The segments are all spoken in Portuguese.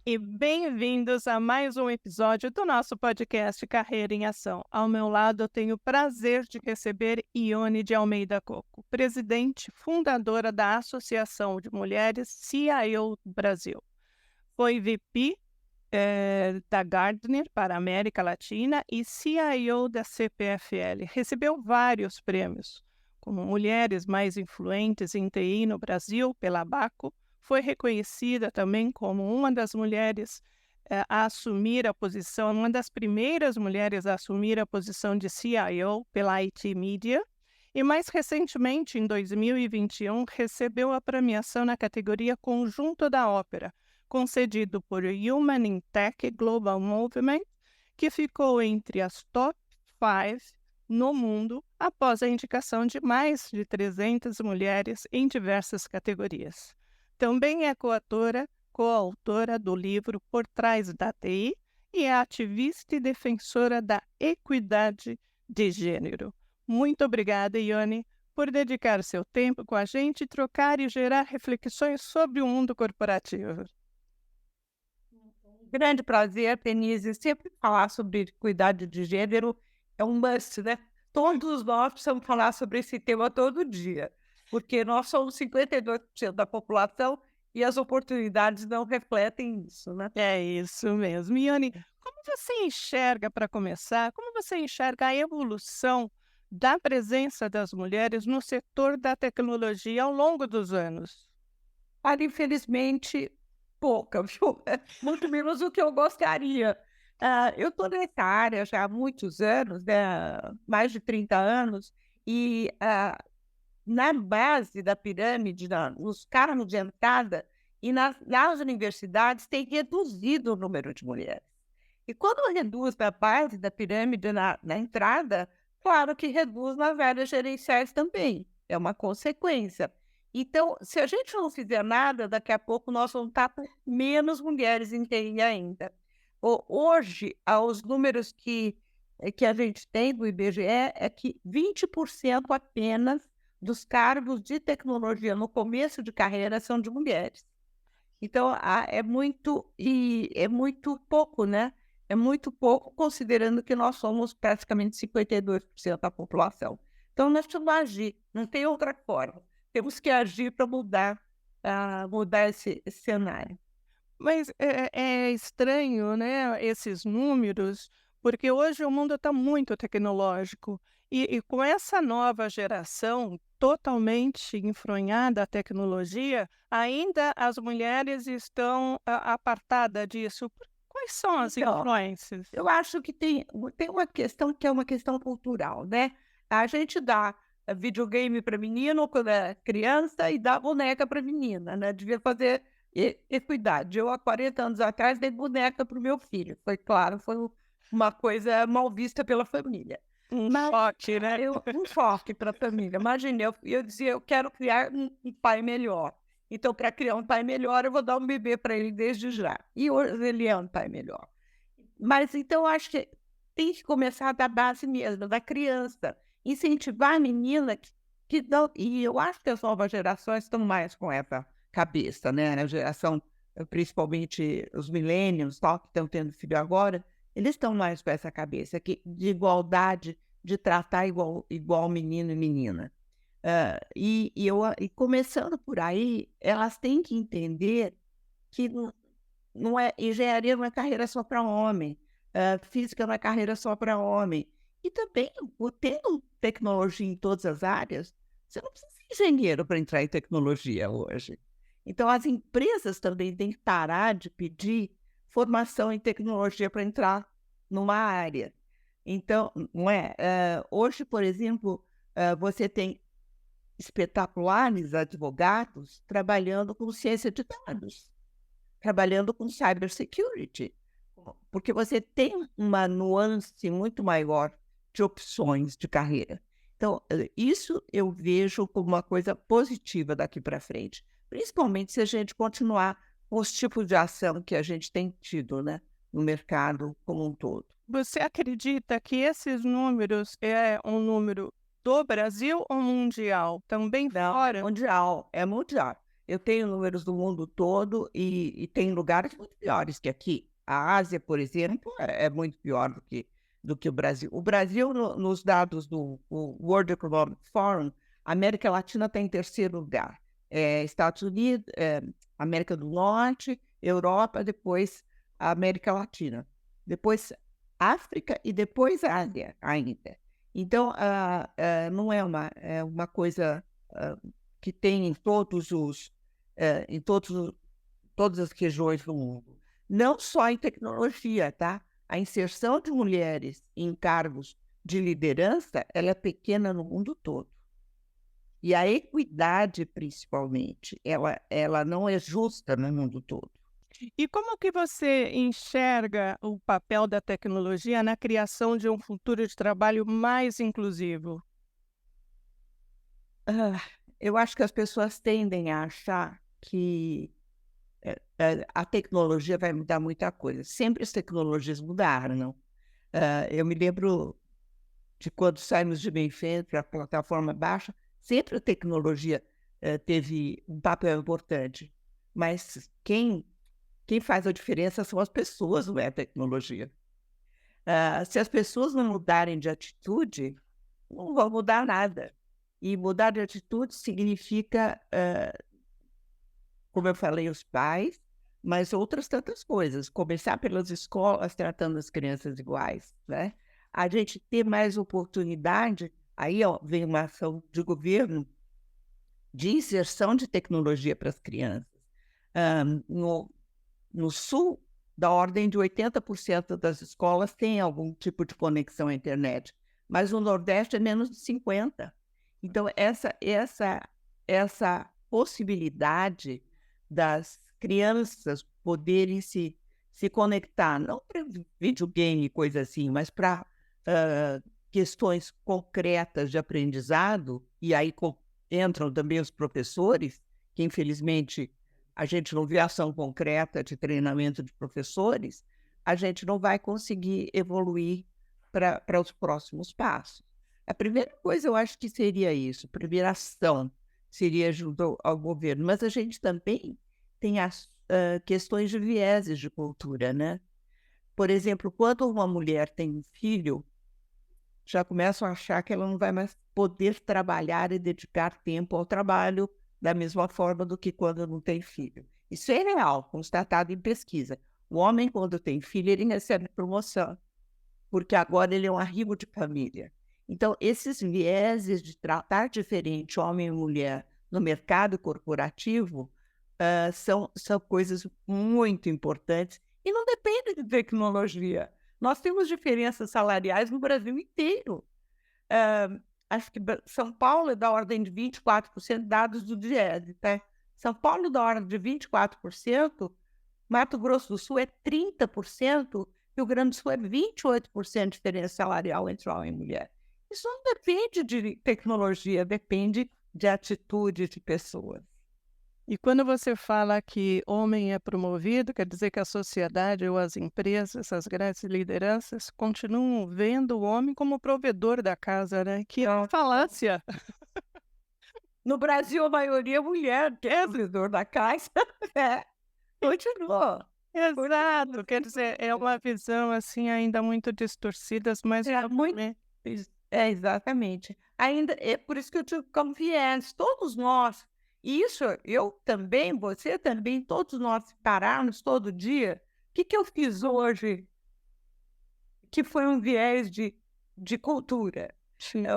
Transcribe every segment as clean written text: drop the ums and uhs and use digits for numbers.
E bem-vindos a mais um episódio do nosso podcast Carreira em Ação. Ao meu lado, eu tenho o prazer de receber Ione de Almeida Coco, presidente fundadora da Associação de Mulheres CIO Brasil. Foi VP da Gartner para a América Latina e CIO da CPFL. Recebeu vários prêmios, como Mulheres Mais Influentes em TI no Brasil, pela Abaco. Foi reconhecida também como uma das mulheres a assumir a posição, uma das primeiras mulheres a assumir a posição de CIO pela IT Media. E mais recentemente, em 2021, recebeu a premiação na categoria Conjunto da Ópera, concedido por Human in Tech Global Movement, que ficou entre as top 5 no mundo após a indicação de mais de 300 mulheres em diversas categorias. Também é coautora do livro Por Trás da TI e é ativista e defensora da equidade de gênero. Muito obrigada, Ione, por dedicar seu tempo com a gente, trocar e gerar reflexões sobre o mundo corporativo. Grande prazer, Denise. Sempre falar sobre equidade de gênero é um must, né? Todos nós precisamos falar sobre esse tema todo dia, porque nós somos 52% da população e as oportunidades não refletem isso, né? É isso mesmo. Ione, como você enxerga, para começar, como você enxerga a evolução da presença das mulheres no setor da tecnologia ao longo dos anos? Olha, infelizmente, pouca, viu? Muito menos do que eu gostaria. Eu estou nessa área já há muitos anos, né? Mais de 30 anos, e na base da pirâmide, nos cargos de entrada e nas universidades, tem reduzido o número de mulheres. E quando reduz na base da pirâmide, na entrada, claro que reduz nas áreas gerenciais também. É uma consequência. Então, se a gente não fizer nada, daqui a pouco nós vamos estar com menos mulheres em TI ainda. Hoje, os números que a gente tem do IBGE é que 20% apenas dos cargos de tecnologia no começo de carreira são de mulheres. Então, é muito pouco, né? É muito pouco, considerando que nós somos praticamente 52% da população. Então, nós precisamos agir, não tem outra forma. Temos que agir para mudar esse cenário. Mas é estranho, né, esses números, porque hoje o mundo está muito tecnológico e com essa nova geração totalmente enfronhada à tecnologia, ainda as mulheres estão apartadas disso. Quais são as Então, influências? eu acho que tem uma questão que é uma questão cultural, né? A gente dá videogame para menino quando é criança e dá boneca para menina, né? Devia fazer equidade. Eu, há 40 anos atrás, dei boneca para o meu filho. Foi claro, foi uma coisa mal vista pela família. Um Mas choque, né? um choque para a família. Imagina, eu dizia, eu quero criar um pai melhor. Então, para criar um pai melhor, eu vou dar um bebê para ele desde já. E hoje ele é um pai melhor. Mas então eu acho que tem que começar da base mesmo, da criança. Incentivar a menina que não. E eu acho que as novas gerações estão mais com essa cabeça, né? A geração, principalmente os millennials, tal, que estão tendo filho agora, eles estão mais com essa cabeça de igualdade, de tratar igual menino e menina. E começando por aí, elas têm que entender que não é engenharia, não é carreira só para homem, física não é carreira só para homem. E também, tendo tecnologia em todas as áreas, você não precisa ser engenheiro para entrar em tecnologia hoje. Então, as empresas também têm que parar de pedir formação em tecnologia para entrar numa área. Então, não é? Hoje, por exemplo, você tem espetaculares advogados trabalhando com ciência de dados, trabalhando com cybersecurity, porque você tem uma nuance muito maior de opções de carreira. Então, isso eu vejo como uma coisa positiva daqui para frente, principalmente se a gente continuar com os tipos de ação que a gente tem tido, né, no mercado como um todo. Você acredita que esses números é um número do Brasil ou mundial? Também Não, fora? é mundial. Eu tenho números do mundo todo e tem lugares muito piores que aqui. A Ásia, por exemplo, é muito pior do que o Brasil. O Brasil, nos dados do World Economic Forum, a América Latina está em terceiro lugar. Estados Unidos, América do Norte, Europa, depois a América Latina. Depois África e depois a Ásia ainda. Então, não é uma coisa que tem em todas as regiões do mundo. Não só em tecnologia, tá? A inserção de mulheres em cargos de liderança, ela é pequena no mundo todo. E a equidade, principalmente, ela não é justa no mundo todo. E como que você enxerga o papel da tecnologia na criação de um futuro de trabalho mais inclusivo? Eu acho que as pessoas tendem a achar que a tecnologia vai mudar muita coisa. Sempre as tecnologias mudaram, não? Eu me lembro de quando saímos de mainframe para a plataforma baixa, sempre a tecnologia teve um papel importante. Mas quem faz a diferença são as pessoas, não é a tecnologia. Se as pessoas não mudarem de atitude, não vão mudar nada. E mudar de atitude significa, como eu falei, os pais, mas outras tantas coisas. Começar pelas escolas, tratando as crianças iguais, né? A gente ter mais oportunidade, aí vem uma ação de governo de inserção de tecnologia para as crianças. No Sul, da ordem de 80% das escolas têm algum tipo de conexão à internet, mas no Nordeste é menos de 50%. Então, essa possibilidade das crianças poderem se conectar, não para videogame e coisa assim, mas para questões concretas de aprendizado, e aí entram também os professores, que infelizmente a gente não vê ação concreta de treinamento de professores, a gente não vai conseguir evoluir para os próximos passos. A primeira coisa, eu acho que seria isso, a primeira ação seria junto ao governo, mas a gente também tem as questões de vieses de cultura, né? Por exemplo, quando uma mulher tem um filho, já começam a achar que ela não vai mais poder trabalhar e dedicar tempo ao trabalho da mesma forma do que quando não tem filho. Isso é real, constatado em pesquisa. O homem, quando tem filho, ele recebe promoção, porque agora ele é um arrimo de família. Então, esses vieses de tratar diferente homem e mulher no mercado corporativo são coisas muito importantes e não dependem de tecnologia. Nós temos diferenças salariais no Brasil inteiro. Acho que São Paulo é da ordem de 24%, dados do Diese, tá? São Paulo da ordem de 24%, Mato Grosso do Sul é 30%, Rio Grande do Sul é 28% de diferença salarial entre homem e mulher. Isso não depende de tecnologia, depende de atitude de pessoas. E quando você fala que homem é promovido, quer dizer que a sociedade ou as empresas, essas grandes lideranças, continuam vendo o homem como provedor da casa, né? Que é uma falácia. No Brasil, a maioria é mulher, que é provedor da casa. Continua. Exato, quer dizer, é uma visão assim ainda muito distorcida, mas muito. Exatamente. Ainda é por isso que eu digo como viés, todos nós. Isso, eu também, você também, todos nós pararmos todo dia. O que eu fiz hoje que foi um viés de cultura?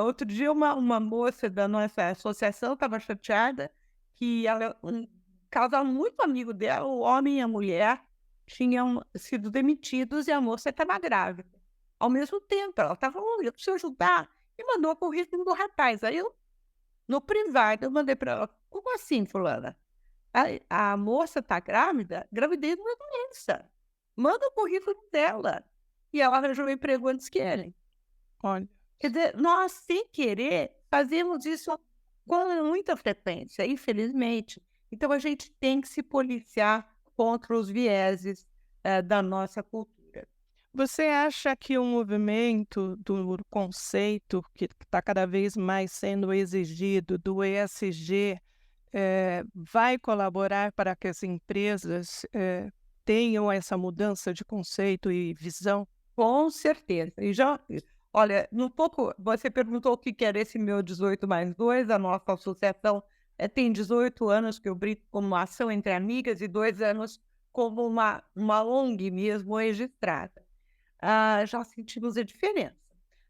Outro dia, uma moça da nossa associação estava chateada que um casal muito amigo dela, o homem e a mulher, tinham sido demitidos e a moça estava grávida. Ao mesmo tempo, ela estava falando, eu preciso ajudar, e mandou o currículo do rapaz. Aí eu, no privado, eu mandei para ela, como assim, fulana? A moça está grávida? Gravidez não é doença. Manda o currículo dela. E ela arranjou um emprego antes que ele. Olha. Quer dizer, nós, sem querer, fazemos isso com muita frequência, infelizmente. Então, a gente tem que se policiar contra os vieses da nossa cultura. Você acha que o movimento do conceito que está cada vez mais sendo exigido, do ESG, vai colaborar para que as empresas tenham essa mudança de conceito e visão? Com certeza. E já, olha, no pouco, você perguntou o que que era esse meu 18+2, a nossa associação tem 18 anos que eu brinco como uma ação entre amigas e 2 anos como uma ONG mesmo registrada. Já sentimos a diferença.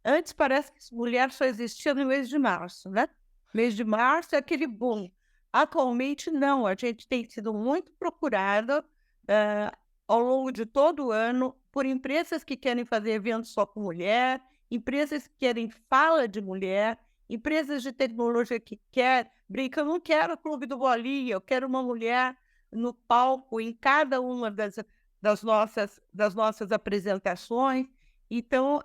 Antes parece que mulher só existia no mês de março, né? Mês de março é aquele boom. Atualmente não, a gente tem sido muito procurada ao longo de todo o ano por empresas que querem fazer eventos só com mulher, empresas que querem fala de mulher, empresas de tecnologia que brinca, eu não quero o Clube do Bolinha, eu quero uma mulher no palco em cada uma das nossas apresentações. Então,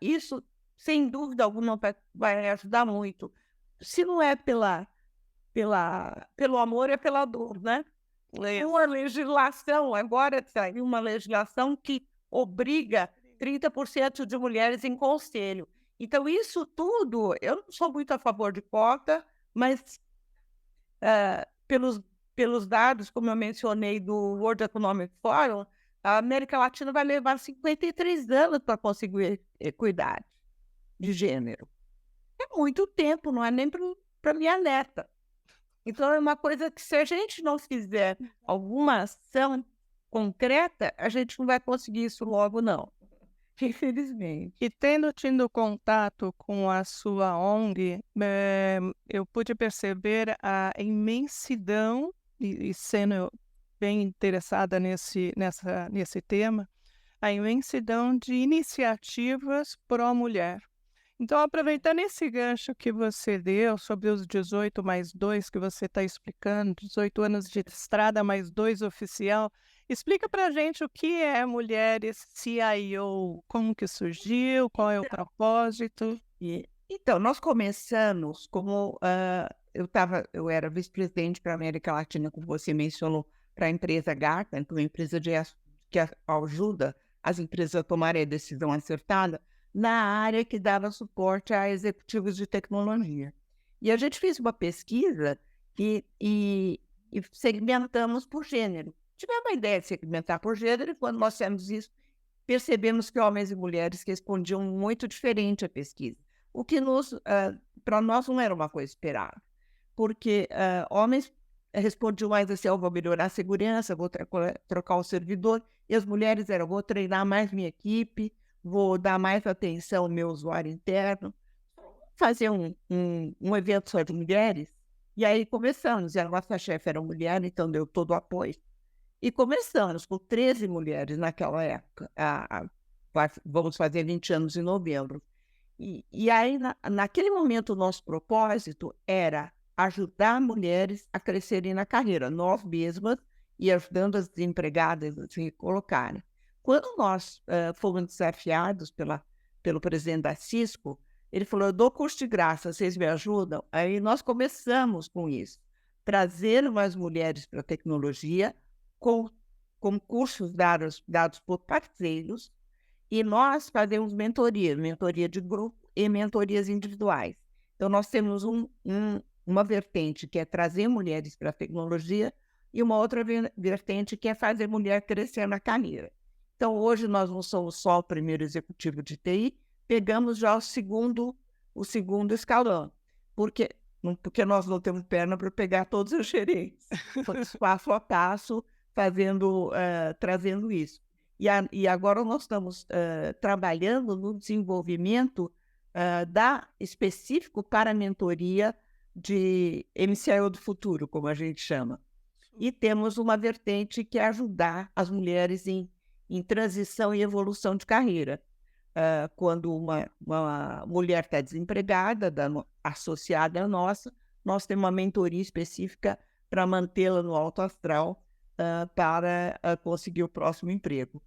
isso, sem dúvida alguma, vai ajudar muito. Se não é pelo amor, é pela dor, né? Uma legislação, agora saiu uma legislação que obriga 30% de mulheres em conselho. Então, isso tudo, eu não sou muito a favor de cota, mas pelos dados, como eu mencionei, do World Economic Forum, a América Latina vai levar 53 anos para conseguir equidade de gênero. É muito tempo, não é nem para minha neta. Então, é uma coisa que, se a gente não fizer alguma ação concreta, a gente não vai conseguir isso logo, não. Infelizmente. E tendo tido contato com a sua ONG, eu pude perceber a imensidão, e sendo bem interessada nesse tema, a imensidão de iniciativas pró-mulher. Então, aproveitando esse gancho que você deu sobre os 18+2 que você está explicando, 18 anos de estrada mais 2 oficial, explica para a gente o que é Mulheres CIO, como que surgiu, qual é o propósito. Então, nós começamos como eu era vice-presidente para a América Latina, como você mencionou, para a empresa Gartner, que é uma empresa que ajuda as empresas a tomarem a decisão acertada na área que dava suporte a executivos de tecnologia. E a gente fez uma pesquisa e segmentamos por gênero. Tivemos a ideia de segmentar por gênero, e quando nós fizemos isso, percebemos que homens e mulheres respondiam muito diferente à pesquisa, o que para nós não era uma coisa esperada, porque homens respondiam mais assim: eu vou melhorar a segurança, vou trocar o servidor, e as mulheres eram: vou treinar mais minha equipe, vou dar mais atenção ao meu usuário interno, fazer um evento só de mulheres. E aí começamos, e a nossa chefe era mulher, então deu todo o apoio. E começamos com 13 mulheres naquela época. Vamos fazer 20 anos em novembro. E aí, naquele momento, o nosso propósito era ajudar mulheres a crescerem na carreira, nós mesmas, e ajudando as desempregadas a se colocarem. Quando nós fomos desafiados pelo presidente da Cisco, ele falou: eu dou curso de graça, vocês me ajudam? Aí nós começamos com isso, trazer mais mulheres para a tecnologia, com cursos dados por parceiros, e nós fazemos mentoria de grupo e mentorias individuais. Então, nós temos uma vertente que é trazer mulheres para a tecnologia e uma outra vertente que é fazer mulher crescer na carreira. Então, hoje nós não somos só o primeiro executivo de TI, pegamos já o segundo escalão, porque nós não temos perna para pegar todos os gerentes, passo a passo, trazendo isso. E agora nós estamos trabalhando no desenvolvimento específico para a mentoria de MCIO do futuro, como a gente chama. E temos uma vertente que é ajudar as mulheres em transição e evolução de carreira. Quando uma mulher está desempregada, associada à nossa, nós temos uma mentoria específica para mantê-la no alto astral, para conseguir o próximo emprego.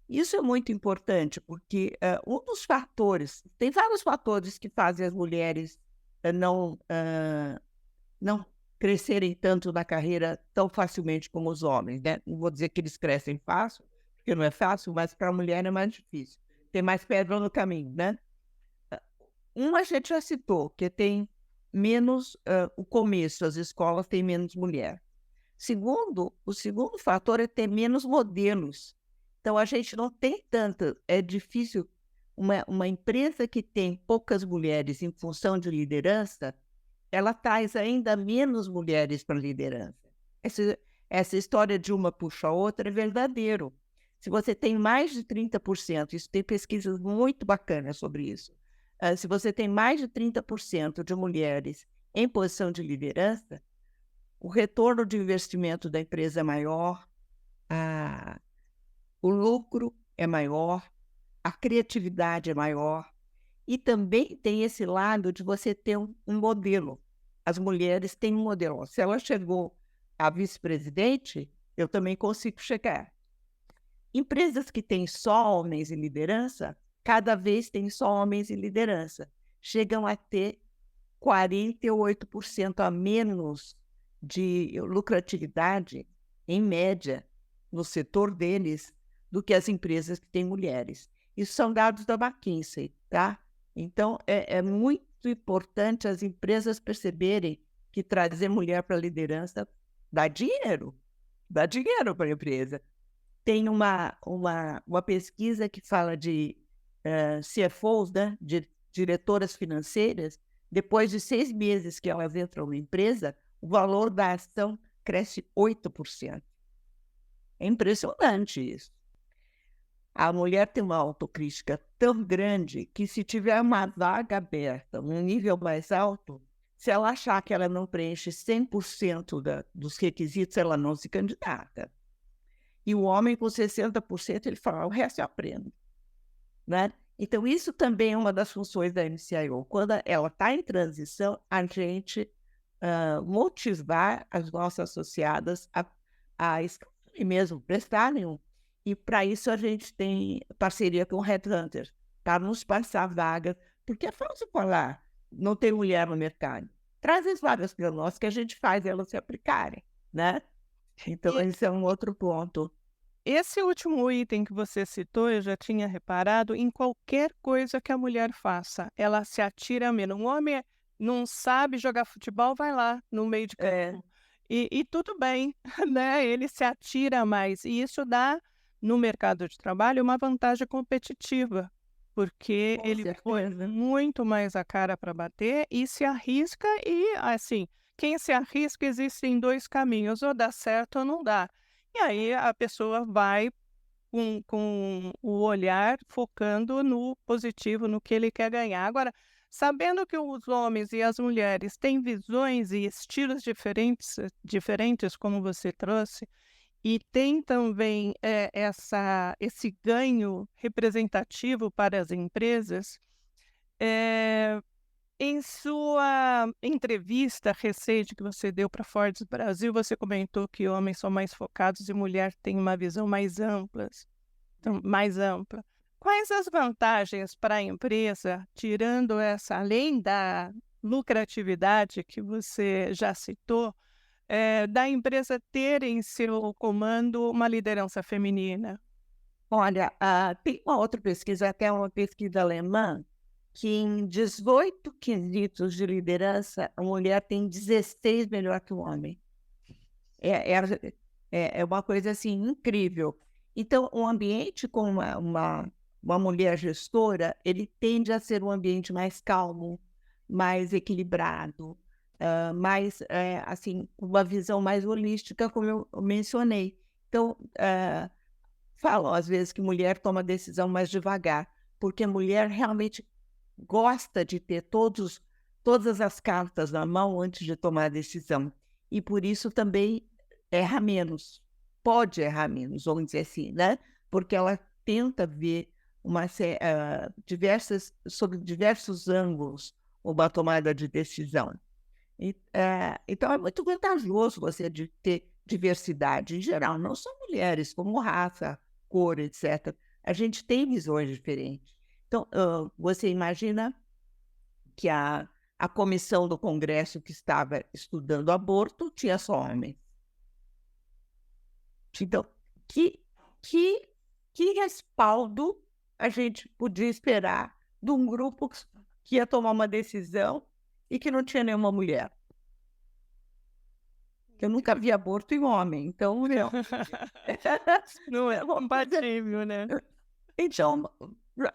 Isso é muito importante, porque um dos fatores, tem vários fatores que fazem as mulheres não crescerem tanto na carreira tão facilmente como os homens, né? Não vou dizer que eles crescem fácil, porque não é fácil, mas para a mulher é mais difícil. Tem mais pedra no caminho, né? A gente já citou, que tem menos o começo, as escolas têm menos mulher. O segundo fator é ter menos modelos. Então, a gente não tem tanto, é difícil. Uma empresa que tem poucas mulheres em função de liderança, ela traz ainda menos mulheres para a liderança. Essa história de uma puxa a outra é verdadeiro. Se você tem mais de 30%, isso tem pesquisas muito bacanas sobre isso. Se você tem mais de 30% de mulheres em posição de liderança, o retorno de investimento da empresa é maior, o lucro é maior, a criatividade é maior, e também tem esse lado de você ter um modelo. As mulheres têm um modelo. Se ela chegou a vice-presidente, eu também consigo chegar. Empresas que têm só homens em liderança, cada vez tem só homens em liderança. Chegam a ter 48% a menos de lucratividade, em média, no setor deles, do que as empresas que têm mulheres. Isso são dados da McKinsey, tá? Então, é muito importante as empresas perceberem que trazer mulher para a liderança dá dinheiro para a empresa. Tem uma pesquisa que fala de CFOs, né, de diretoras financeiras. Depois de 6 meses que elas entram na empresa, o valor da ação cresce 8%. É impressionante isso. A mulher tem uma autocrítica tão grande que, se tiver uma vaga aberta, um nível mais alto, se ela achar que ela não preenche 100% dos requisitos, ela não se candidata. E o homem com 60%, ele fala, o resto eu aprendo. Né? Então, isso também é uma das funções da MCIO. Quando ela está em transição, a gente motivar as nossas associadas a escolherem mesmo, prestarem um. E para isso a gente tem parceria com o Headhunter, para nos passar vagas, porque é fácil falar, não tem mulher no mercado. Traz as vagas para nós que a gente faz elas se aplicarem, né? Então, esse é um outro ponto. Esse último item que você citou, eu já tinha reparado, em qualquer coisa que a mulher faça, ela se atira menos. Um homem não sabe jogar futebol, vai lá no meio de campo. E tudo bem, né? Ele se atira mais. E isso dá, no mercado de trabalho, uma vantagem competitiva, porque Com ele põe certeza. muito mais a cara para bater e se arrisca. E, assim, quem se arrisca, existem 2 caminhos, ou dá certo ou não dá. E aí a pessoa vai com o olhar focando no positivo, no que ele quer ganhar. Agora, sabendo que os homens e as mulheres têm visões e estilos diferentes, como você trouxe, e tem também esse ganho representativo para as empresas, eh, em sua entrevista recente que você deu para Forbes Brasil, você comentou que homens são mais focados e mulher tem uma visão mais ampla. Quais as vantagens para a empresa, tirando essa, além da lucratividade que você já citou, da empresa ter em seu comando uma liderança feminina? Olha, tem uma outra pesquisa, até uma pesquisa alemã, que em 18 quesitos de liderança, a mulher tem 16 melhor que o homem. É uma coisa assim incrível. Então, um ambiente com uma mulher gestora, ele tende a ser um ambiente mais calmo, mais equilibrado, mais, assim, uma visão mais holística, como eu mencionei. Então, falam às vezes que mulher toma decisão mais devagar, porque a mulher realmente gosta de ter todas as cartas na mão antes de tomar a decisão. E por isso também erra menos, pode errar menos, vamos dizer assim, né? Porque ela tenta ver sobre diversos ângulos uma tomada de decisão. Então é muito vantajoso você ter diversidade em geral, não só mulheres, como raça, cor, etc. A gente tem visões diferentes. Então, você imagina que a comissão do Congresso que estava estudando aborto tinha só homens. Então, que, que, que respaldo a gente podia esperar de um grupo que ia tomar uma decisão e que não tinha nenhuma mulher. Eu nunca vi aborto em homem, então realmente Não é é uma coisa. compatível, né? Então,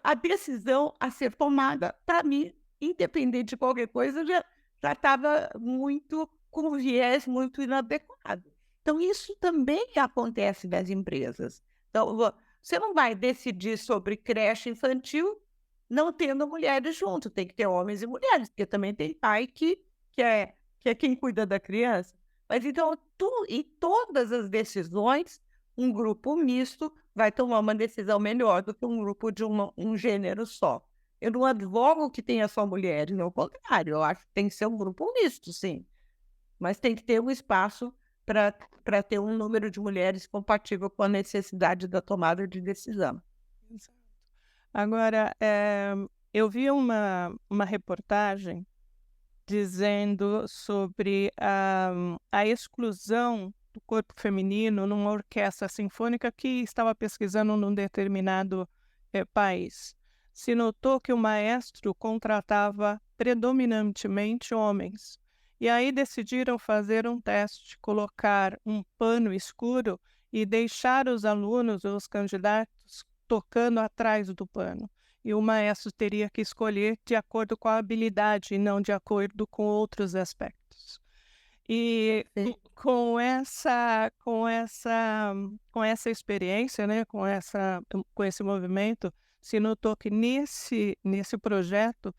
a decisão a ser tomada, para mim, independente de qualquer coisa, já estava muito com um viés muito inadequado. Então, isso também acontece nas empresas. Então, você não vai decidir sobre creche infantil não tendo mulheres junto, tem que ter homens e mulheres, porque também tem pai que é quem cuida da criança. Mas então, em todas as decisões, um grupo misto vai tomar uma decisão melhor do que um grupo de um gênero só. Eu não advogo que tenha só mulheres, ao contrário, eu acho que tem que ser um grupo misto, sim. Mas tem que ter um espaço para ter um número de mulheres compatível com a necessidade da tomada de decisão. Exato. Agora, eu vi uma reportagem dizendo sobre a exclusão do corpo feminino numa orquestra sinfônica que estava pesquisando num determinado país. Se notou que o maestro contratava predominantemente homens. E aí decidiram fazer um teste, colocar um pano escuro e deixar os alunos, os candidatos, tocando atrás do pano. E o maestro teria que escolher de acordo com a habilidade e não de acordo com outros aspectos. E Sim. com essa experiência, né, com esse movimento, se notou que nesse projeto,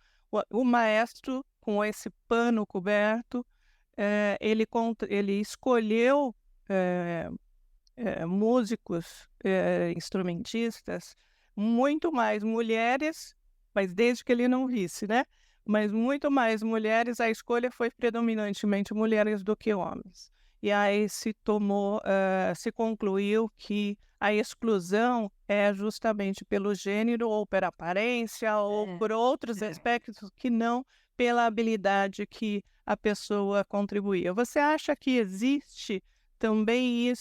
o maestro, com esse pano coberto, ele escolheu músicos, instrumentistas, muito mais mulheres, mas desde que ele não visse, né? Mas muito mais mulheres, a escolha foi predominantemente mulheres do que homens. E aí se concluiu que a exclusão é justamente pelo gênero, ou pela aparência, ou por outros aspectos que não pela habilidade que a pessoa contribuía. Você acha que existe também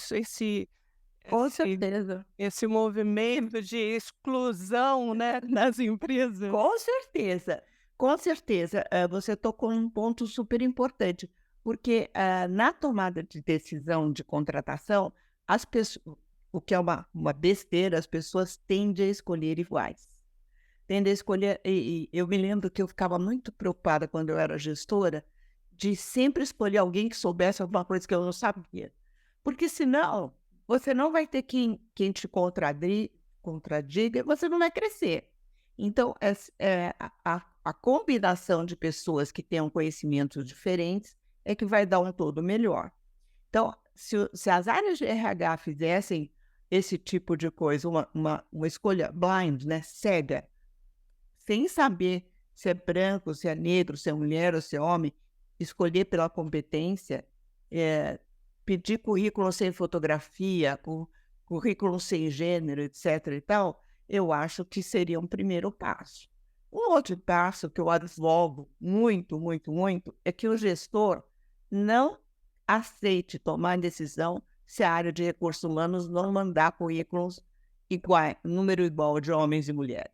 Com esse certeza. esse movimento de exclusão, né, nas empresas? Com certeza, com certeza. Você tocou num ponto super importante, porque na tomada de decisão de contratação, as pessoas, o que é uma besteira, as pessoas tendem a escolher iguais. Tendem a escolher, e eu me lembro que eu ficava muito preocupada quando eu era gestora, de sempre escolher alguém que soubesse alguma coisa que eu não sabia. Porque senão, você não vai ter quem te contradiga e você não vai crescer. Então, a combinação de pessoas que tenham conhecimentos diferentes é que vai dar um todo melhor. Então, se as áreas de RH fizessem esse tipo de coisa, uma escolha blind, né, cega, sem saber se é branco, se é negro, se é mulher ou se é homem, escolher pela competência, pedir currículo sem fotografia, currículo sem gênero, etc. e tal, eu acho que seria um primeiro passo. Um outro passo que eu advogo muito, muito, muito, é que o gestor não aceite tomar decisão se a área de recursos humanos não mandar currículos iguais, número igual de homens e mulheres.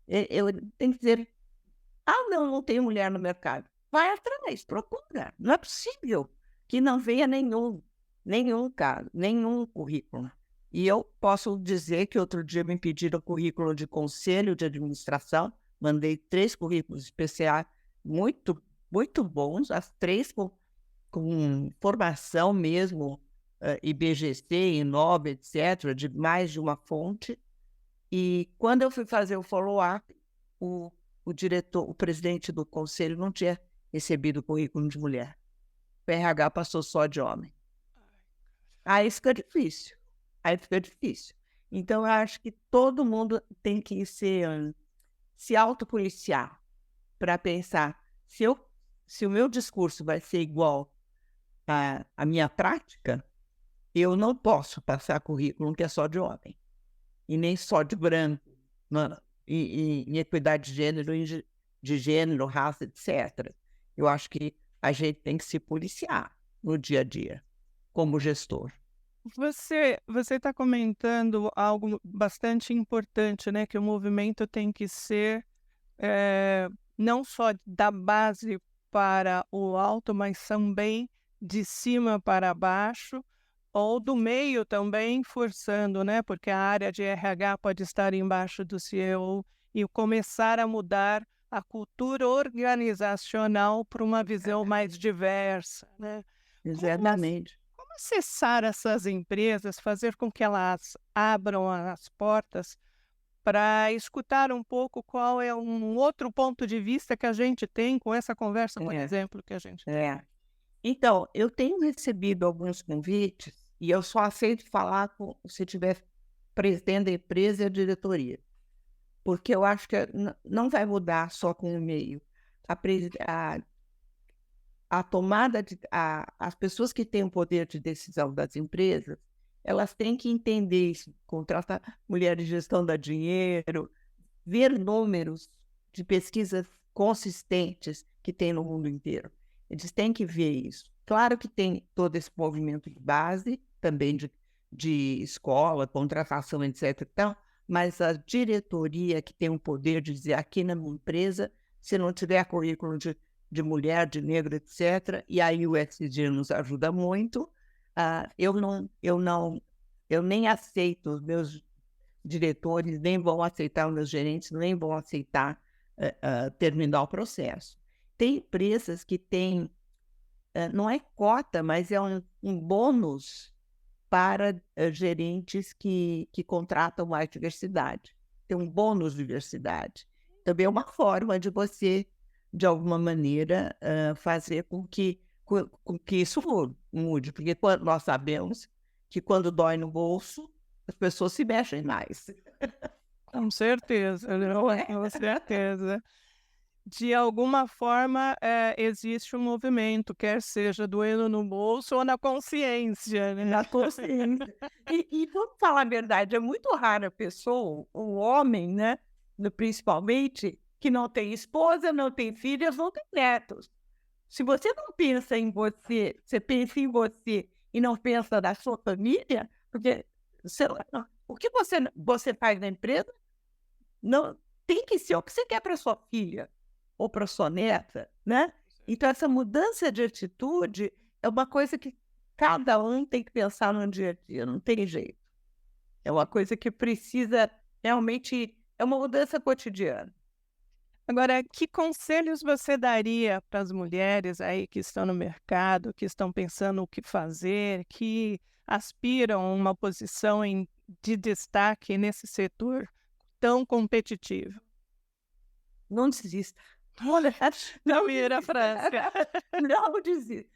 Eu tenho que dizer, não tem mulher no mercado. Vai atrás, procura. Não é possível que não venha nenhum caso, nenhum currículo. E eu posso dizer que outro dia me pediram currículo de conselho de administração, mandei 3 currículos especiais muito, muito bons, as 3 com formação mesmo, IBGC, Inova, etc., de mais de uma fonte. E quando eu fui fazer o follow-up, o diretor, o presidente do conselho não tinha recebido o currículo de mulher. O RH passou só de homem. Aí fica difícil. Então, eu acho que todo mundo tem que se autopoliciar para pensar, se o meu discurso vai ser igual à minha prática, eu não posso passar currículo que é só de homem. E nem só de branco, em equidade de gênero, raça, etc. Eu acho que a gente tem que se policiar no dia a dia, como gestor. Você está comentando algo bastante importante, né, que o movimento tem que ser não só da base para o alto, mas também de cima para baixo, ou do meio também forçando, né? Porque a área de RH pode estar embaixo do CEO e começar a mudar a cultura organizacional para uma visão mais diversa, né? Como, Exatamente. como acessar essas empresas, fazer com que elas abram as portas para escutar um pouco qual é um outro ponto de vista que a gente tem com essa conversa, por É, exemplo, que a gente tem. é. Então, eu tenho recebido alguns convites e eu só aceito falar se tiver presidente da empresa e a diretoria, porque eu acho que não vai mudar só com o meio. A, presi- a tomada as pessoas que têm o poder de decisão das empresas, elas têm que entender isso, contratar mulheres de gestão da dinheiro, ver números de pesquisas consistentes que tem no mundo inteiro. Eles têm que ver isso. Claro que tem todo esse movimento de base, também de escola, contratação, etc. Então, mas a diretoria que tem o poder de dizer aqui na minha empresa, se não tiver currículo de mulher, de negro, etc., e aí o SG nos ajuda muito, eu nem aceito os meus diretores, nem vão aceitar os meus gerentes, nem vão aceitar terminar o processo. Tem empresas que têm, não é cota, mas é um bônus para gerentes que contratam mais diversidade. Tem um bônus de diversidade. Também é uma forma de você, de alguma maneira, fazer com que isso mude, porque nós sabemos que quando dói no bolso, as pessoas se mexem mais. Com certeza, Não é? com certeza. De alguma forma, existe um movimento, quer seja doendo no bolso ou na consciência, né? Na consciência. E vamos falar a verdade, é muito rara a pessoa, o homem, né, principalmente, que não tem esposa, não tem filhas, não tem netos. Se você não pensa em você, você pensa em você e não pensa na sua família, porque sei lá, o que você faz na empresa não tem que ser o que você quer para sua filha ou para sua neta, né? Então, essa mudança de atitude é uma coisa que cada um tem que pensar no dia a dia, não tem jeito. É uma coisa que precisa realmente, é uma mudança cotidiana. Agora, que conselhos você daria para as mulheres aí que estão no mercado, que estão pensando o que fazer, que aspiram a uma posição de destaque nesse setor tão competitivo? Não desista. Olha, Não primeira desista. frase. Não desista.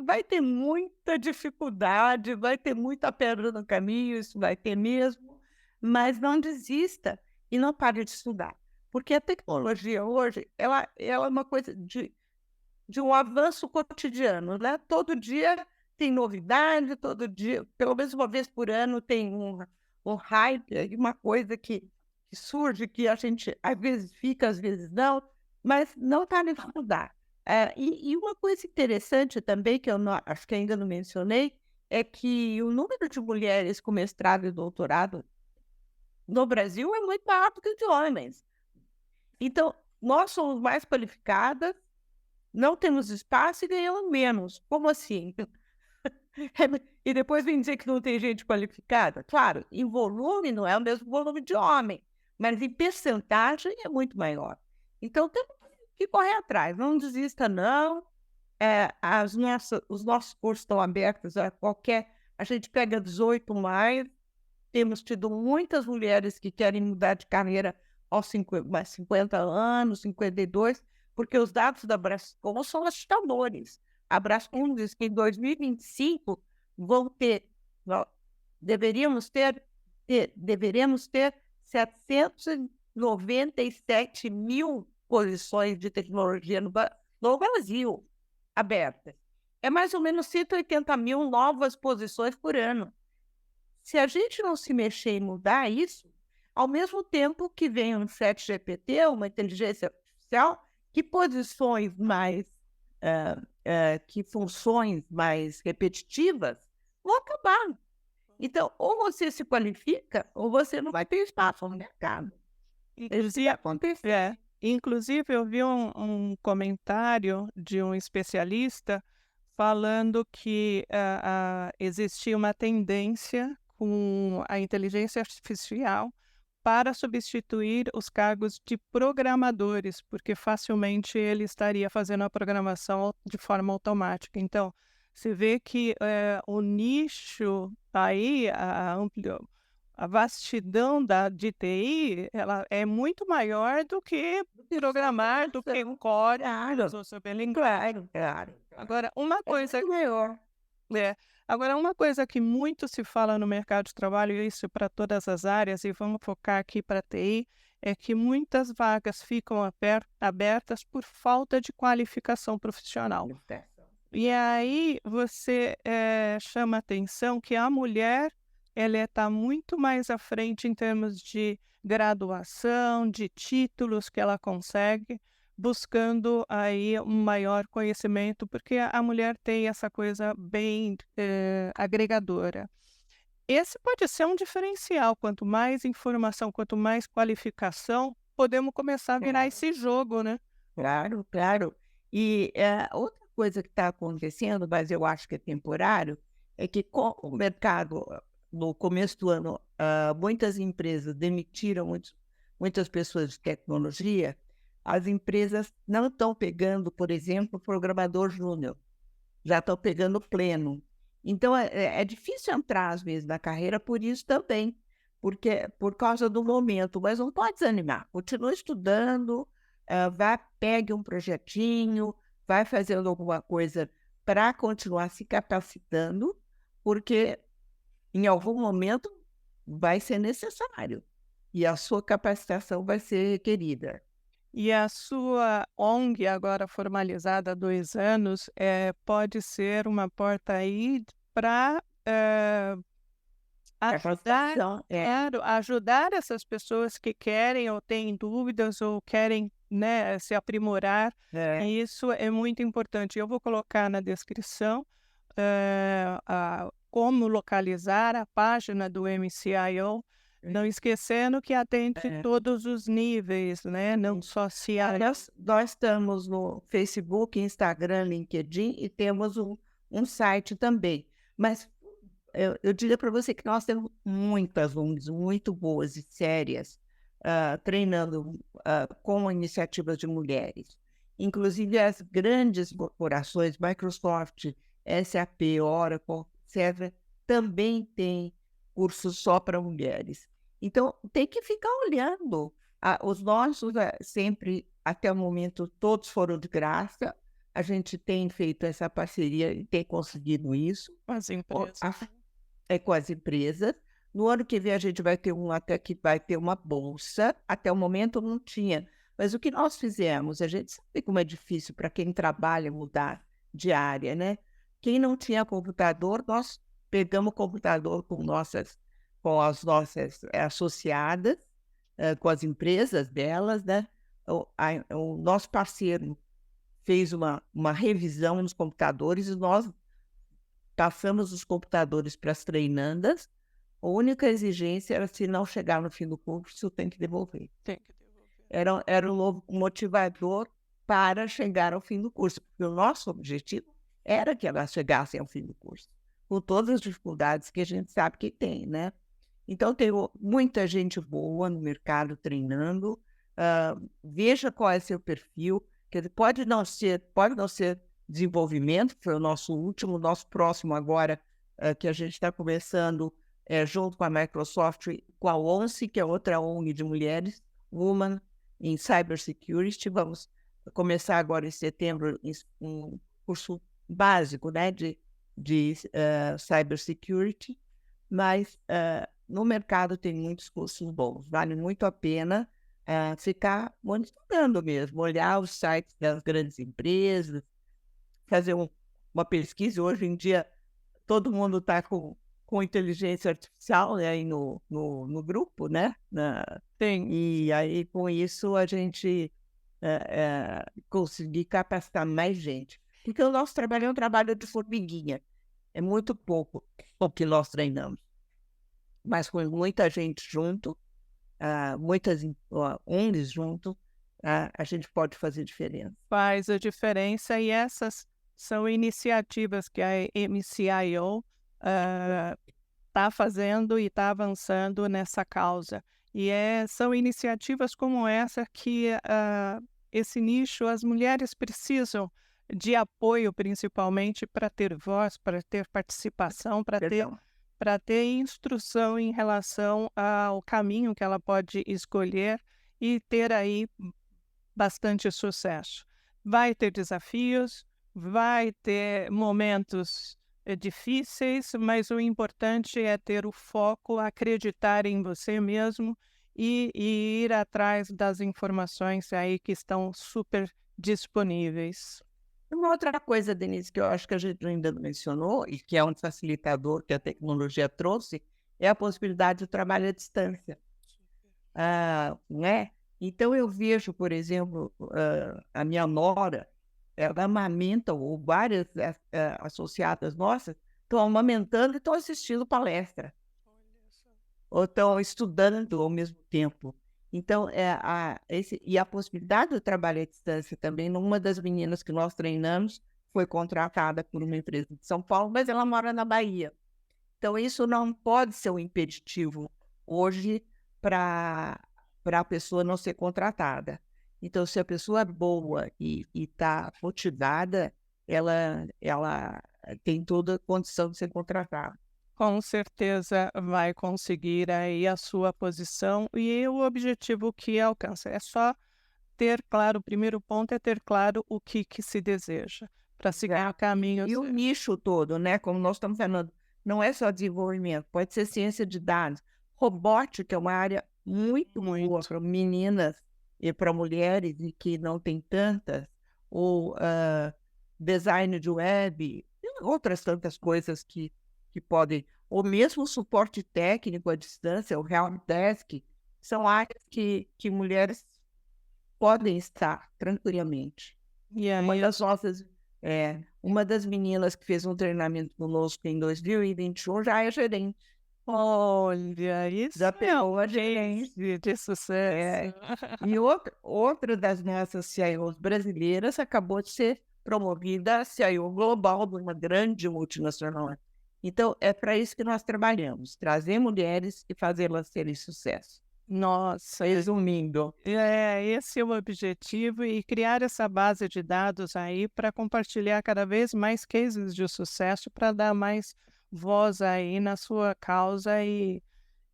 Vai ter muita dificuldade, vai ter muita pedra no caminho, isso vai ter mesmo, mas não desista e não pare de estudar. Porque a tecnologia hoje, ela é uma coisa de um avanço cotidiano, né? Todo dia tem novidade, todo dia, pelo menos uma vez por ano, tem um hype, uma coisa que surge, que a gente às vezes fica, às vezes não, mas não está de mudar. E uma coisa interessante também, que eu acho que ainda não mencionei, é que o número de mulheres com mestrado e doutorado no Brasil é muito maior do que o de homens. Então, nós somos mais qualificadas, não temos espaço e ganhamos menos. Como assim? E depois vem dizer que não tem gente qualificada? Claro, em volume não é o mesmo volume de homem, mas em percentagem é muito maior. Então, temos que correr atrás, não desista, não. Os nossos cursos estão abertos a qualquer. A gente pega 18 mais. Temos tido muitas mulheres que querem mudar de carreira aos 50 anos, 52, porque os dados da Brascom são assustadores. A Brascom diz que em 2025 vão ter, deveríamos ter 797 mil posições de tecnologia no Brasil abertas. É mais ou menos 180 mil novas posições por ano. Se a gente não se mexer e mudar isso, ao mesmo tempo que vem um chat GPT, uma inteligência artificial, que posições mais, que funções mais repetitivas vão acabar. Então, ou você se qualifica, ou você não vai ter espaço no mercado. Isso vai acontecer. Inclusive, eu vi um comentário de um especialista falando que existia uma tendência com a inteligência artificial para substituir os cargos de programadores, porque facilmente ele estaria fazendo a programação de forma automática. Então, você vê que o nicho aí, a vastidão de TI, ela é muito maior do que programar, do que códigos ou saber linguagem. Claro. Agora, uma É coisa muito maior. é. Agora, uma coisa que muito se fala no mercado de trabalho, e isso para todas as áreas, e vamos focar aqui para a TI, é que muitas vagas ficam abertas por falta de qualificação profissional. E aí você chama a atenção que a mulher ela está muito mais à frente em termos de graduação, de títulos que ela consegue, buscando aí um maior conhecimento, porque a mulher tem essa coisa bem agregadora. Esse pode ser um diferencial. Quanto mais informação, quanto mais qualificação, podemos começar a virar Claro. esse jogo, né? Claro. E outra coisa que está acontecendo, mas eu acho que é temporário, é que com o mercado, no começo do ano, muitas empresas demitiram muitas pessoas de tecnologia. As empresas não estão pegando, por exemplo, programador júnior, já estão pegando pleno. Então, é difícil entrar, às vezes, na carreira por isso também, porque por causa do momento, mas não pode desanimar. Continua estudando, pegue um projetinho, vai fazendo alguma coisa para continuar se capacitando, porque em algum momento vai ser necessário e a sua capacitação vai ser requerida. E a sua ONG, agora formalizada há 2 anos, pode ser uma porta aí para ajudar Capacitação claro, ajudar essas pessoas que querem ou têm dúvidas ou querem, né, se aprimorar, e isso é muito importante. Eu vou colocar na descrição, como localizar a página do MCIO, não esquecendo que atende É. todos os níveis, né, não só CIO. Nós estamos no Facebook, Instagram, LinkedIn e temos um site também. Mas eu diria para você que nós temos muitas ONGs muito boas e sérias treinando com iniciativas de mulheres. Inclusive as grandes corporações, Microsoft, SAP, Oracle, etc., também têm cursos só para mulheres. Então, tem que ficar olhando. Os nossos, sempre, até o momento, todos foram de graça. A gente tem feito essa parceria e tem conseguido isso. As empresas. Com as empresas. No ano que vem a gente vai ter até que vai ter uma bolsa. Até o momento não tinha. Mas o que nós fizemos, a gente sabe como é difícil para quem trabalha mudar de área, né? Quem não tinha computador, nós pegamos o computador com as nossas associadas, com as empresas delas, né? O nosso parceiro fez uma revisão nos computadores e nós passamos os computadores para as treinandas. A única exigência era, se não chegar no fim do curso, tem que devolver. Tem que devolver. Era um novo motivador para chegar ao fim do curso, porque o nosso objetivo era que elas chegassem ao fim do curso, com todas as dificuldades que a gente sabe que tem, né? Então, tem muita gente boa no mercado treinando. Veja qual é seu perfil. Quer dizer, pode não ser desenvolvimento, que foi o nosso último, o nosso próximo agora, que a gente está começando junto com a Microsoft, com a ONCE, que é outra ONG de mulheres, Women in Cybersecurity. Vamos começar agora em setembro um curso básico, né, de Cybersecurity, mas no mercado tem muitos cursos bons, vale muito a pena ficar monitorando mesmo, olhar os sites das grandes empresas, fazer uma pesquisa. Hoje em dia, todo mundo está com inteligência artificial, né, aí no grupo, né? Tem. E aí, com isso, a gente conseguir capacitar mais gente. Porque o nosso trabalho é um trabalho de formiguinha. É muito pouco o que nós treinamos. Mas com muita gente junto, muitas ONGs junto, a gente pode fazer diferença. Faz a diferença e essas são iniciativas que a MCIO está fazendo e está avançando nessa causa. E são iniciativas como essa que esse nicho, as mulheres precisam de apoio, principalmente para ter voz, para ter participação, Perdão. para ter instrução em relação ao caminho que ela pode escolher e ter aí bastante sucesso. Vai ter desafios, vai ter momentos difíceis, mas o importante é ter o foco, acreditar em você mesmo e ir atrás das informações aí que estão super disponíveis. Uma outra coisa, Denise, que eu acho que a gente ainda não mencionou, e que é um facilitador que a tecnologia trouxe, é a possibilidade de trabalho à distância. Né? Então, eu vejo, por exemplo, a minha nora, ela amamenta, ou várias associadas nossas, estão amamentando e estão assistindo palestra, ou estão estudando ao mesmo tempo. Então, e a possibilidade do trabalho à distância também, uma das meninas que nós treinamos foi contratada por uma empresa de São Paulo, mas ela mora na Bahia. Então, isso não pode ser um impeditivo hoje para a pessoa não ser contratada. Então, se a pessoa é boa e está motivada, ela tem toda a condição de ser contratada. Com certeza vai conseguir aí a sua posição e o objetivo que alcança. É só ter claro, o primeiro ponto é ter claro o que se deseja, para seguir o caminho E o certo. nicho todo, né? Como nós estamos falando, não é só desenvolvimento, pode ser ciência de dados. Robótica é uma área muito boa para meninas e para mulheres e que não tem tantas, ou design de web, e outras tantas coisas que podem, ou mesmo suporte técnico à distância, o help desk, são áreas que mulheres podem estar tranquilamente. E Uma aí, das nossas, uma das meninas que fez um treinamento conosco em 2021 já é gerente. olha, isso Já é pegou a um gerente. case de sucesso. E outra das nossas CIOs brasileiras acabou de ser promovida a CIO global de uma grande multinacional. Então, é para isso que nós trabalhamos, trazer mulheres e fazê-las terem sucesso. Nossa, Resumindo, esse é o objetivo e criar essa base de dados aí para compartilhar cada vez mais cases de sucesso para dar mais voz aí na sua causa e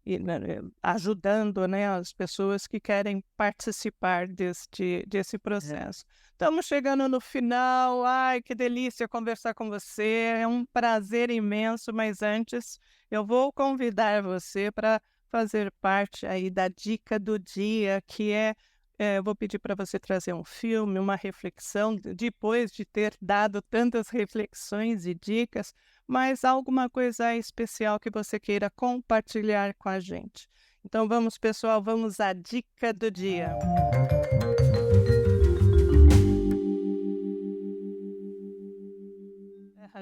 né, ajudando, né, as pessoas que querem participar desse processo. Estamos chegando no final. Ai, que delícia conversar com você. É um prazer imenso, mas antes eu vou convidar você para fazer parte aí da dica do dia, que eu vou pedir para você trazer um filme, uma reflexão, depois de ter dado tantas reflexões e dicas, mas alguma coisa especial que você queira compartilhar com a gente. Então vamos, pessoal, vamos à dica do dia.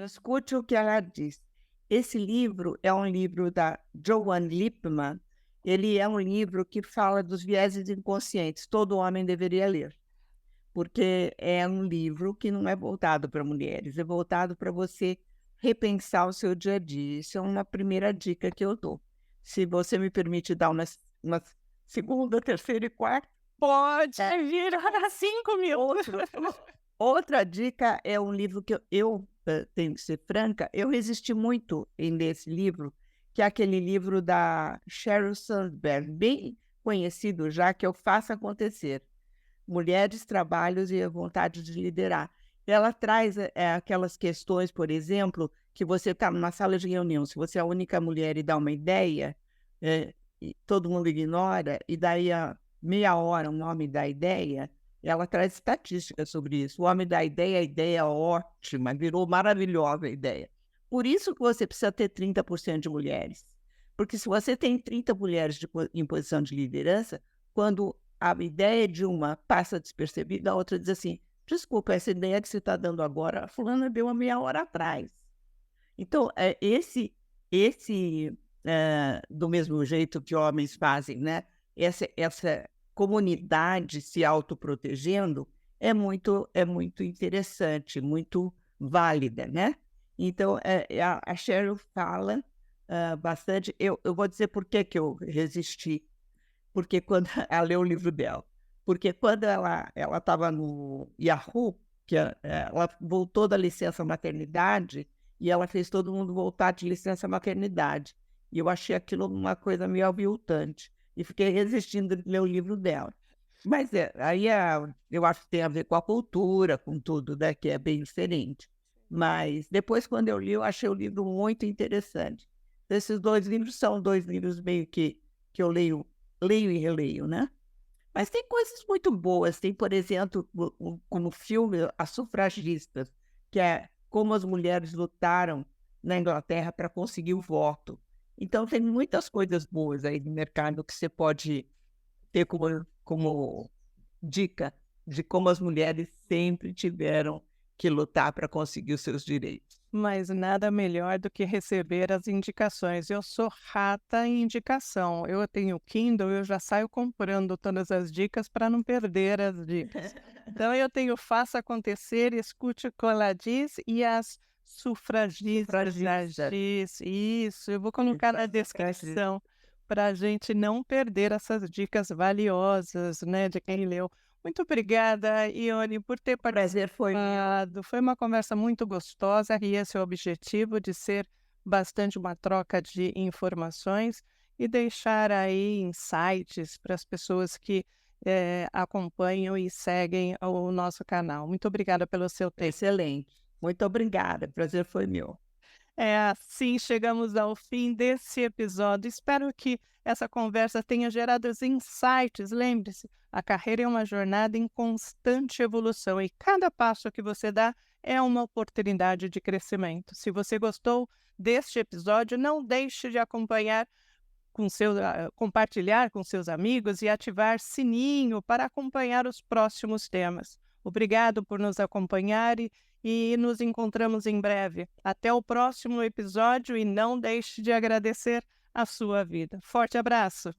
escute o que ela diz. Esse livro é um livro da Joan Lippmann. Ele é um livro que fala dos vieses inconscientes. Todo homem deveria ler, porque é um livro que não é voltado para mulheres, é voltado para você repensar o seu dia a dia. Isso é uma primeira dica que eu dou. Se você me permite dar uma segunda, terceira e quarta. Pode vir para 5 mil. Outra dica é um livro que eu tenho que ser franca, eu resisti muito em ler esse livro, que é aquele livro da Sheryl Sandberg, bem conhecido já, que é o Faça Acontecer. Mulheres, Trabalhos e a Vontade de Liderar. Ela traz aquelas questões, por exemplo, que você está numa sala de reunião, se você é a única mulher e dá uma ideia, e todo mundo ignora, e daí a meia hora um homem dá ideia, ela traz estatísticas sobre isso. O homem dá a ideia é ótima, virou maravilhosa a ideia. Por isso que você precisa ter 30% de mulheres. Porque se você tem 30 mulheres em posição de liderança, quando a ideia de uma passa despercebida, a outra diz assim, desculpa, essa ideia que você está dando agora, a fulana deu há meia hora atrás. Então, do mesmo jeito que homens fazem, né? Essa comunidade se autoprotegendo é muito interessante, muito válida, né? Então, a Cheryl fala bastante. Eu vou dizer por que eu resisti. Porque quando ela leu o livro dela. Porque quando ela estava no Yahoo, ela voltou da licença maternidade e ela fez todo mundo voltar de licença maternidade. E eu achei aquilo uma coisa meio aviltante. E fiquei resistindo de ler o livro dela. Mas eu acho que tem a ver com a cultura, com tudo, né? Que é bem diferente. Mas depois, quando eu li, eu achei o livro muito interessante. Esses 2 livros são 2 livros meio que eu leio e releio, né? Mas tem coisas muito boas. Tem, por exemplo, como filme, As Sufragistas, que é como as mulheres lutaram na Inglaterra para conseguir o voto. Então, tem muitas coisas boas aí no mercado que você pode ter como dica de como as mulheres sempre tiveram que lutar para conseguir os seus direitos. Mas nada melhor do que receber as indicações. Eu sou rata em indicação. Eu tenho Kindle, eu já saio comprando todas as dicas para não perder as dicas. Então eu tenho Faça Acontecer, Escute o que ela diz e as sufragistas. Isso, eu vou colocar na descrição para a gente não perder essas dicas valiosas, né, de quem leu. Muito obrigada, Ione, por ter Prazer foi meu. participado. Foi uma conversa muito gostosa e esse é o objetivo de ser bastante uma troca de informações e deixar aí insights para as pessoas que acompanham e seguem o nosso canal. Muito obrigada pelo seu tempo. Excelente. Muito obrigada. Prazer foi meu. Assim chegamos ao fim desse episódio. Espero que essa conversa tenha gerado os insights. Lembre-se, a carreira é uma jornada em constante evolução e cada passo que você dá é uma oportunidade de crescimento. Se você gostou deste episódio, não deixe de compartilhar com seus amigos e ativar sininho para acompanhar os próximos temas. Obrigado por nos acompanhar e nos encontramos em breve. Até o próximo episódio e não deixe de agradecer a sua vida. Forte abraço!